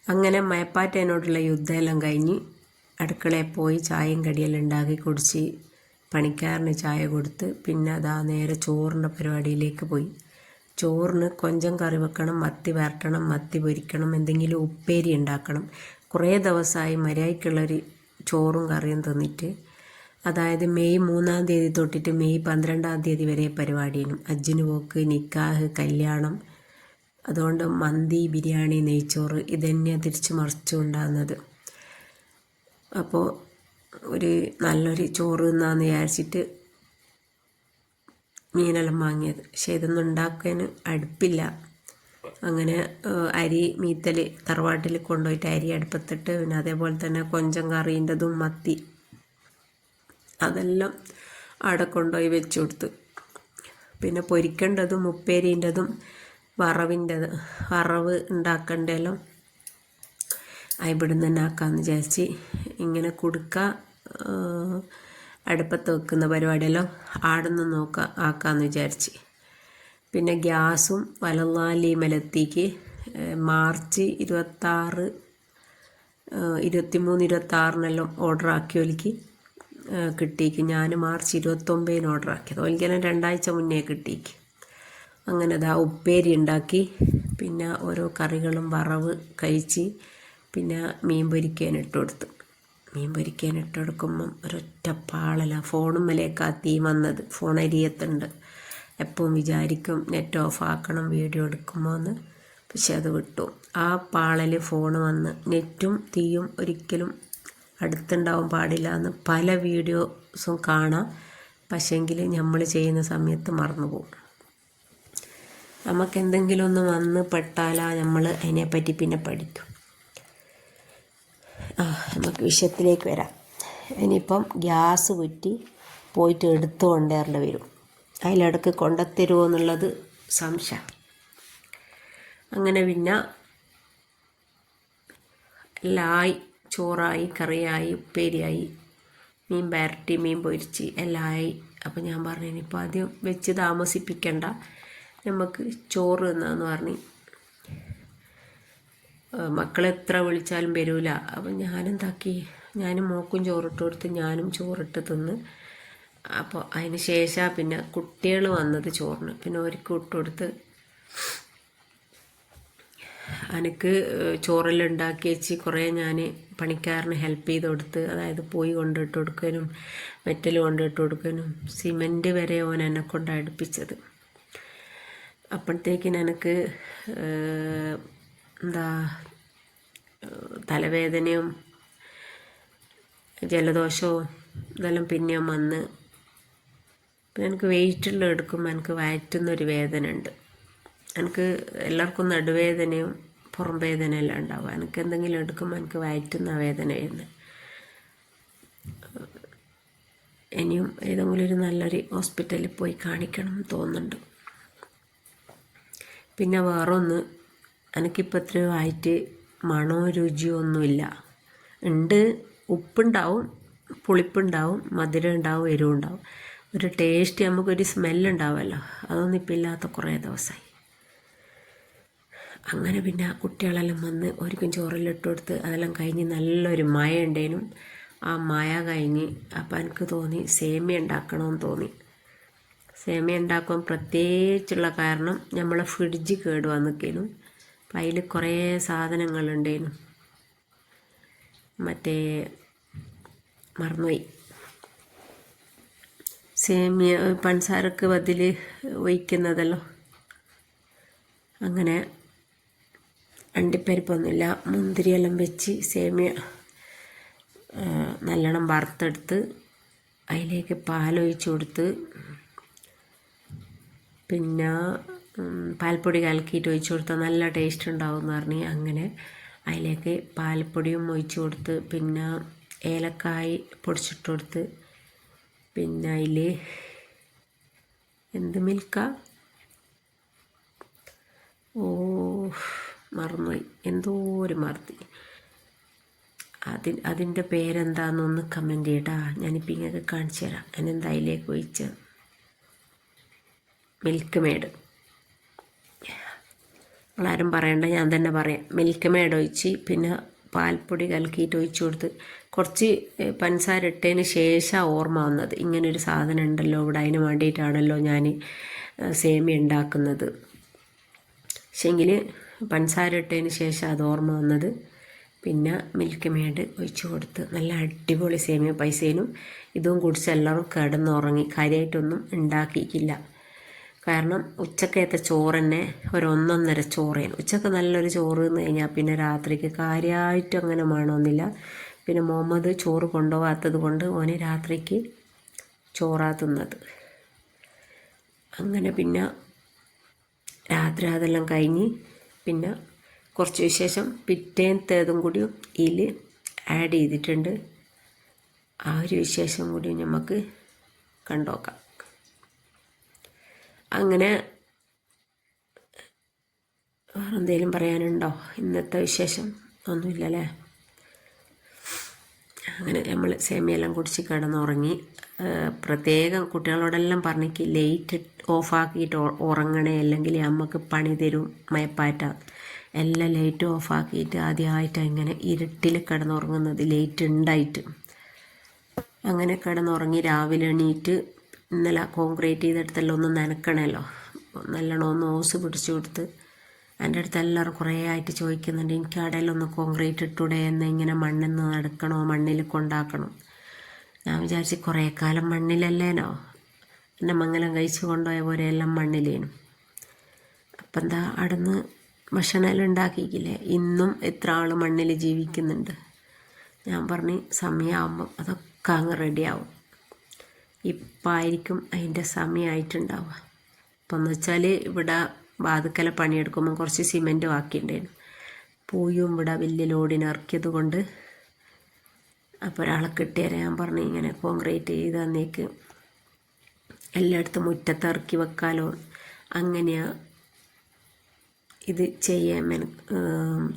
അങ്ങനെ മയപ്പാറ്റേനോടുള്ള യുദ്ധമെല്ലാം കഴിഞ്ഞ് അടുക്കളയിൽ പോയി ചായയും കടിയെല്ലാം ഉണ്ടാക്കി കുടിച്ച് പണിക്കാരന് ചായ കൊടുത്ത് പിന്നെ അതാ നേരെ ചോറിൻ്റെ പരിപാടിയിലേക്ക് പോയി. ചോറിന് കൊഞ്ചം കറി വെക്കണം, മത്തി വരട്ടണം, മത്തി പൊരിക്കണം, എന്തെങ്കിലും ഉപ്പേരി ഉണ്ടാക്കണം. കുറേ ദിവസമായി മര്യാദയ്ക്കുള്ളൊരു ചോറും കറിയും തിന്നിട്ട്. അതായത് മെയ് 3-ാം തീയതി തൊട്ടിട്ട് മെയ് 12-ാം തീയതി വരെ പരിപാടിയും. ഹജ്ജിന് പോക്ക്, നിക്കാഹ്, കല്യാണം. അതുകൊണ്ട് മന്തി, ബിരിയാണി, നെയ്ച്ചോറ് ഇതന്നെയാണ് തിരിച്ച് മറിച്ചും ഉണ്ടാകുന്നത്. അപ്പോൾ ഒരു നല്ലൊരു ചോറ് തിന്നാന്ന് വിചാരിച്ചിട്ട് മീനെല്ലാം വാങ്ങിയത്. പക്ഷെ ഇതൊന്നും ഉണ്ടാക്കാൻ അടുപ്പില്ല. അങ്ങനെ അരി മീത്തൽ തറവാട്ടിൽ കൊണ്ടുപോയിട്ട് അരി അടുപ്പത്തിട്ട് പിന്നെ അതേപോലെ തന്നെ കൊഞ്ചം കറീൻ്റെതും മത്തി അതെല്ലാം അവിടെ കൊണ്ടുപോയി വെച്ച് കൊടുത്ത്. പിന്നെ പൊരിക്കേണ്ടതും ഉപ്പേരീൻ്റെതും വറവ് ഉണ്ടാക്കേണ്ടതെല്ലാം ഇവിടുന്ന് തന്നെ ആക്കാമെന്ന് വിചാരിച്ച് ഇങ്ങനെ കുടുക്ക അടുപ്പത്ത് വെക്കുന്ന പരിപാടിയെല്ലാം ആടുന്ന് ആക്കാമെന്ന് വിചാരിച്ച്. പിന്നെ ഗ്യാസും വലങ്ങാലിമലെത്തിക്ക് മാർച്ച് 26, 23, 26 ഓർഡർ ആക്കിയോലിക്ക് കിട്ടിക്ക്. ഞാൻ മാർച്ച് 29 ഓർഡർ ആക്കിയത്. ഓലിക്കെല്ലാം 2 ആഴ്ച മുന്നേ കിട്ടിക്ക്. അങ്ങനെ അതാ ഉപ്പേരി ഉണ്ടാക്കി. പിന്നെ ഓരോ കറികളും വറവ് കഴിച്ച് പിന്നെ മീൻ പൊരിക്കാനിട്ട് കൊടുത്തു. മീൻ പൊരിക്കാനിട്ട് കൊടുക്കുമ്പം ഒരൊറ്റ പാളല. ഫോണുമ്മലേക്കാ തീ വന്നത്. ഫോൺ അരിയത്തുണ്ട്. എപ്പോഴും വിചാരിക്കും നെറ്റ് ഓഫ് ആക്കണം വീഡിയോ എടുക്കുമ്പോൾ എന്ന്. പക്ഷെ അത് വിട്ടു. ആ പാളൽ ഫോണ് വന്ന്. നെറ്റും തീയും ഒരിക്കലും അടുത്തുണ്ടാവാൻ പാടില്ല എന്ന് പല വീഡിയോസും കാണാം. പക്ഷേങ്കിൽ നമ്മൾ ചെയ്യുന്ന സമയത്ത് മറന്നു പോകും. നമുക്ക് എന്തെങ്കിലും ഒന്ന് വന്ന് പെട്ടാലാ നമ്മൾ അതിനെപ്പറ്റി പിന്നെ പഠിക്കും. നമുക്ക് വിഷയത്തിലേക്ക് വരാം. ഇനിയിപ്പം ഗ്യാസ് കുറ്റി പോയിട്ട് എടുത്തു കൊണ്ടുവരേണ്ടി വരും. അതിലിടക്ക് കൊണ്ടുത്തരുമോ എന്നുള്ളത് സംശയം. അങ്ങനെ പിന്നെ എല്ലാം ആയി. ചോറായി, കറിയായി, ഉപ്പേരിയായി, മീൻ വരട്ടി, മീൻ പൊരിച്ച് എല്ലാം ആയി. അപ്പം ഞാൻ പറഞ്ഞു ഇനിയിപ്പോൾ ആദ്യം വെച്ച് താമസിപ്പിക്കണ്ട, നമുക്ക് ചോറ് തിന്നാന്ന് പറഞ്ഞ്. മക്കളെത്ര വിളിച്ചാലും വരൂല. അപ്പം ഞാനെന്താക്കി, ഞാനും മോക്കും ചോറിട്ട് കൊടുത്ത് ഞാനും ചോറിട്ട് തിന്ന്. അപ്പോൾ അതിന് ശേഷം പിന്നെ കുട്ടികൾ വന്നത് ചോറിന്. പിന്നെ അവർക്ക് ഇട്ട് കൊടുത്ത് എനിക്ക് ചോറെല്ലാം ഉണ്ടാക്കി വെച്ച് കുറേ ഞാൻ പണിക്കാരന് ഹെൽപ്പ് ചെയ്ത് കൊടുത്ത്. അതായത് പോയി കൊണ്ടിട്ട് കൊടുക്കാനും മെറ്റൽ കൊണ്ടിട്ട് കൊടുക്കാനും സിമൻറ്റ് വരെ ഓൻ എന്നെ കൊണ്ട് അടുപ്പിച്ചത്. അപ്പോഴത്തേക്കിന് എനിക്ക് തലവേദനയും ജലദോഷവും ഇതെല്ലാം പിന്നെയും വന്ന്. പിന്നെ എനിക്ക് വെയിറ്റുള്ള എടുക്കുമ്പോൾ എനിക്ക് വയറ്റുന്നൊരു വേദന ഉണ്ട്. എനിക്ക് എല്ലാവർക്കും നടുവേദനയും പുറം വേദനയെല്ലാം ഉണ്ടാവുക. എനിക്ക് എന്തെങ്കിലും എടുക്കുമ്പോൾ എനിക്ക് വയറ്റുന്ന വേദന വരുന്നത്. ഇനിയും ഏതെങ്കിലും ഒരു നല്ലൊരു ഹോസ്പിറ്റലിൽ പോയി കാണിക്കണം എന്ന് തോന്നുന്നുണ്ട്. പിന്നെ വേറൊന്ന്, എനിക്കിപ്പോൾ എത്രയോ ആയിട്ട് മണവും രുചിയോ ഒന്നുമില്ല. ഉണ്ട്, ഉപ്പുണ്ടാവും, പുളിപ്പുണ്ടാവും, മധുരം ഉണ്ടാവും, എരിവുണ്ടാവും. ഒരു ടേസ്റ്റ്, നമുക്കൊരു സ്മെല്ലുണ്ടാവുമല്ലോ, അതൊന്നും ഇപ്പം ഇല്ലാത്ത കുറേ ദിവസമായി. അങ്ങനെ പിന്നെ കുട്ടികളെല്ലാം വന്ന് ഒരിക്കും ചോറെല്ലാം ഇട്ട് കൊടുത്ത് അതെല്ലാം കഴിഞ്ഞ് നല്ലൊരു മഴ ഉണ്ടേനും. ആ മഴ കഴിഞ്ഞ് അപ്പം എനിക്ക് തോന്നി സേമിയ ഉണ്ടാക്കണമെന്ന് തോന്നി. സേമിയ ഉണ്ടാക്കാൻ പ്രത്യേകിച്ചുള്ള കാരണം നമ്മളെ ഫ്രിഡ്ജ് കേട് വന്നിക്കേനും. അപ്പം അതിൽ കുറേ സാധനങ്ങളുണ്ടേനും. മറ്റേ മറന്നുപോയി, സേമിയ പഞ്ചസാരക്ക് ബതിൽ ഒഴിക്കുന്നതല്ലോ. അങ്ങനെ അണ്ടിപ്പരിപ്പൊന്നുമില്ല, മുന്തിരിയെല്ലാം വെച്ച് സേമിയ നല്ലോണം വറുത്തെടുത്ത് അതിലേക്ക് പാലൊഴിച്ച് കൊടുത്ത് പിന്നെ പാൽപ്പൊടി കലക്കിയിട്ട് ഒഴിച്ച് കൊടുത്താൽ നല്ല ടേസ്റ്റ് ഉണ്ടാവും എന്ന് പറഞ്ഞ് അങ്ങനെ അതിലേക്ക് പാൽപ്പൊടിയും ഒഴിച്ച് കൊടുത്ത് പിന്നെ ഏലക്കായ് പൊടിച്ചിട്ട് കൊടുത്ത് പിന്നെ അതിൽ എന്ത് മിൽക്കാ, മറന്നുപോയി, എന്തോ ഒരു മറത്തി. അതിൻ്റെ പേരെന്താണെന്നൊന്ന് കമൻറ്റ് ചെയ്യട്ടാ. ഞാനിപ്പോൾ ഇങ്ങനെ കാണിച്ചു തരാം. ഞാനെന്താ അതിലേക്ക് ഒഴിച്ചത്, മിൽക്ക് മേഡ്. ആരും പറയണ്ട, ഞാൻ തന്നെ പറയാം. മിൽക്ക് മേഡ് ഒഴിച്ച് പിന്നെ പാൽപ്പൊടി കലക്കിയിട്ട് ഒഴിച്ചു കൊടുത്ത് കുറച്ച് പഞ്ചസാര ഇട്ടതിന് ശേഷം ഓർമ്മ വന്നത് ഇങ്ങനൊരു സാധനം ഉണ്ടല്ലോ ഇവിടെ, അതിന് വേണ്ടിയിട്ടാണല്ലോ ഞാൻ സേമിയ ഉണ്ടാക്കുന്നത്. പക്ഷേങ്കിൽ പഞ്ചസാര ഇട്ടതിന് ശേഷം അത് ഓർമ്മ വന്നത്. പിന്നെ മിൽക്ക് മേഡ് ഒഴിച്ചു കൊടുത്ത് നല്ല അടിപൊളി സേമിയ പൈസേനും ഇതും കുടിച്ച് എല്ലാവരും കിടന്നുറങ്ങി. കാര്യമായിട്ടൊന്നും ഉണ്ടാക്കിയിട്ടില്ല. കാരണം ഉച്ചക്കത്തെ ചോറ് തന്നെ ഒരു 1.5 ചോറേന്. ഉച്ചക്ക് നല്ലൊരു ചോറ് എന്ന് കഴിഞ്ഞാൽ പിന്നെ രാത്രിക്ക് കാര്യമായിട്ട് അങ്ങനെ വേണമെന്നില്ല. പിന്നെ മുഹമ്മദ് ചോറ് കൊണ്ടുപോകാത്തത് കൊണ്ട് ഓന് രാത്രിക്ക് ചോറാ തിന്നത്. അങ്ങനെ പിന്നെ രാത്രി അതെല്ലാം കഴിഞ്ഞ് പിന്നെ കുറച്ച് വിശേഷം പിറ്റേന്നത്തേതും കൂടി ഇതിൽ ആഡ് ചെയ്തിട്ടുണ്ട്. ആ ഒരു വിശേഷം കൂടി നമുക്ക് കണ്ടുനോക്കാം. അങ്ങനെ വേറെന്തെങ്കിലും പറയാനുണ്ടോ? ഇന്നത്തെ വിശേഷം ഒന്നുമില്ലല്ലേ. അങ്ങനെ നമ്മൾ സേമിയെല്ലാം കുടിച്ച് കിടന്നുറങ്ങി. പ്രത്യേകം കുട്ടികളോടെല്ലാം പറഞ്ഞിക്ക് ലൈറ്റ് ഓഫാക്കിയിട്ട് ഉറങ്ങണേ, അല്ലെങ്കിൽ അമ്മക്ക് പണി തരും മയപ്പാറ്റ. എല്ലാം ലൈറ്റ് ഓഫാക്കിയിട്ട് ആദ്യമായിട്ടാണ് ഇങ്ങനെ ഇരുട്ടിൽ കിടന്നുറങ്ങുന്നത്, ലൈറ്റ് ഉണ്ടായിട്ട്. അങ്ങനെ കിടന്നുറങ്ങി. രാവിലെ എണീറ്റ് ഇന്നലെ കോൺക്രീറ്റ് ചെയ്തെടുത്തെല്ലാം ഒന്ന് നനക്കണമല്ലോ, നല്ലോണം ഒന്ന് ഓസ് പിടിച്ചു കൊടുത്ത്. എൻ്റെ അടുത്ത് എല്ലാവരും കുറേ ആയിട്ട് ചോദിക്കുന്നുണ്ട്, എനിക്ക് അടയിലൊന്ന് കോൺക്രീറ്റ് ഇട്ടൂടെ എന്ന്. ഇങ്ങനെ മണ്ണിൽ നിന്ന് നടക്കണോ, മണ്ണിൽ കൊണ്ടാക്കണം. ഞാൻ വിചാരിച്ച് കുറേ കാലം മണ്ണിലല്ലേനോ, എൻ്റെ മംഗലം കഴിച്ച് കൊണ്ടുപോയ പോലെ എല്ലാം മണ്ണിലേനും. അപ്പം എന്താ അവിടുന്ന് ഭക്ഷണമെല്ലാം ഉണ്ടാക്കിയില്ലേ. ഇന്നും എത്ര ആൾ മണ്ണിൽ ജീവിക്കുന്നുണ്ട്. ഞാൻ പറഞ്ഞ് സമയമാകുമ്പം അതൊക്കെ അങ്ങ് റെഡിയാവും. ഇപ്പം ആയിരിക്കും അതിൻ്റെ സമയമായിട്ടുണ്ടാവുക. ഇപ്പം എന്ന് വെച്ചാൽ ഇവിടെ വാതുക്കല പണിയെടുക്കുമ്പോൾ കുറച്ച് സിമെൻറ്റ് ബാക്കിയുണ്ടായിരുന്നു. പൂയും ഇവിടെ വലിയ ലോഡിന് ഇറക്കിയത് കൊണ്ട് അപ്പോൾ ഒരാളെ കിട്ടിയാൽ ഞാൻ പറഞ്ഞു ഇങ്ങനെ കോൺക്രീറ്റ് ചെയ്ത് തന്നേക്ക് എല്ലായിടത്തും മുറ്റത്ത് ഇറക്കി വെക്കാലോ. അങ്ങനെയാണ് ഇത് ചെയ്യാൻ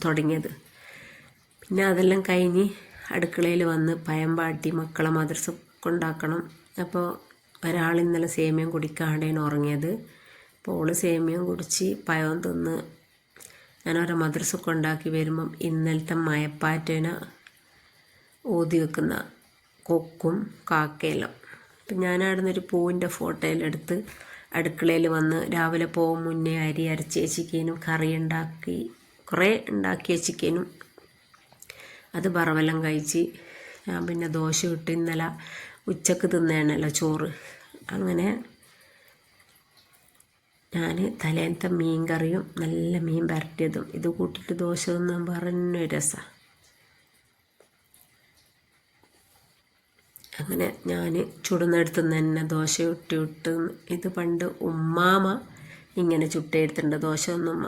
തുടങ്ങിയത്. പിന്നെ അതെല്ലാം കഴിഞ്ഞ് അടുക്കളയിൽ വന്ന് പയം പാട്ടി മക്കളെ മദ്രസ കൊണ്ടാക്കണം. അപ്പോൾ ഒരാൾ ഇന്നലെ സേമിയം കുടിക്കാണ്ടേന് ഉറങ്ങിയത്. അപ്പോൾ ഓള് സേമിയം കുടിച്ച് പഴം തിന്ന്. ഞാനവരെ മദ്രസ കൊണ്ടാക്കി വരുമ്പം ഇന്നലത്തെ മയപ്പാറ്റേനെ ഊതി വെക്കുന്ന കൊക്കും കാക്കയെല്ലാം. അപ്പം ഞാനവിടെ നിന്നൊരു പൂവിൻ്റെ ഫോട്ടോയിലെടുത്ത് അടുക്കളയിൽ വന്ന് രാവിലെ പോകും മുന്നേ അരി അരച്ച് വെച്ചിക്കേനും കറി ഉണ്ടാക്കി കുറേ ഉണ്ടാക്കി വെച്ചിക്കേനും. അത് വറവെല്ലാം കഴിച്ച് ഞാൻ പിന്നെ ദോശ ഇട്ട് ഇന്നലെ ഉച്ചക്ക് തിന്നേണല്ലോ ചോറ്. അങ്ങനെ ഞാൻ തലേന്നത്തെ മീൻ കറിയും നല്ല മീൻ വരട്ടിയതും ഇത് കൂട്ടിയിട്ട് ദോശ തിന്നാൻ പറഞ്ഞ രസമാണ്. അങ്ങനെ ഞാൻ ചുടുന്നെടുത്ത് തന്നെ ദോശ ഇട്ട് ഇത് പണ്ട് ഉമ്മാമ ഇങ്ങനെ ചുട്ടെടുത്തിട്ടുണ്ട്. ദോശ ഒന്നും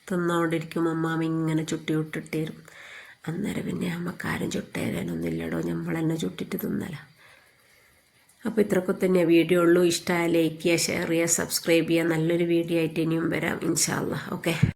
തിന്നുകൊണ്ടിരിക്കും ഉമ്മാമ ഇങ്ങനെ ചുട്ടി വിട്ടിട്ട് തരും. അന്നേരം പിന്നെ അമ്മക്കാരും ചുട്ടേരാനൊന്നുമില്ലടോ, നമ്മൾ തന്നെ ചുട്ടിട്ട് തിന്നല. അപ്പോൾ ഇത്രയൊക്കെ തന്നെ വീഡിയോ ഉള്ളൂ. ഇഷ്ടമായ ലൈക്ക് ചെയ്യുക, ഷെയർ ചെയ്യുക, സബ്സ്ക്രൈബ് ചെയ്യുക. നല്ലൊരു വീഡിയോ ആയിട്ട് ഇനിയും വരാം ഇൻഷാ അല്ലാഹ്. ഓക്കെ.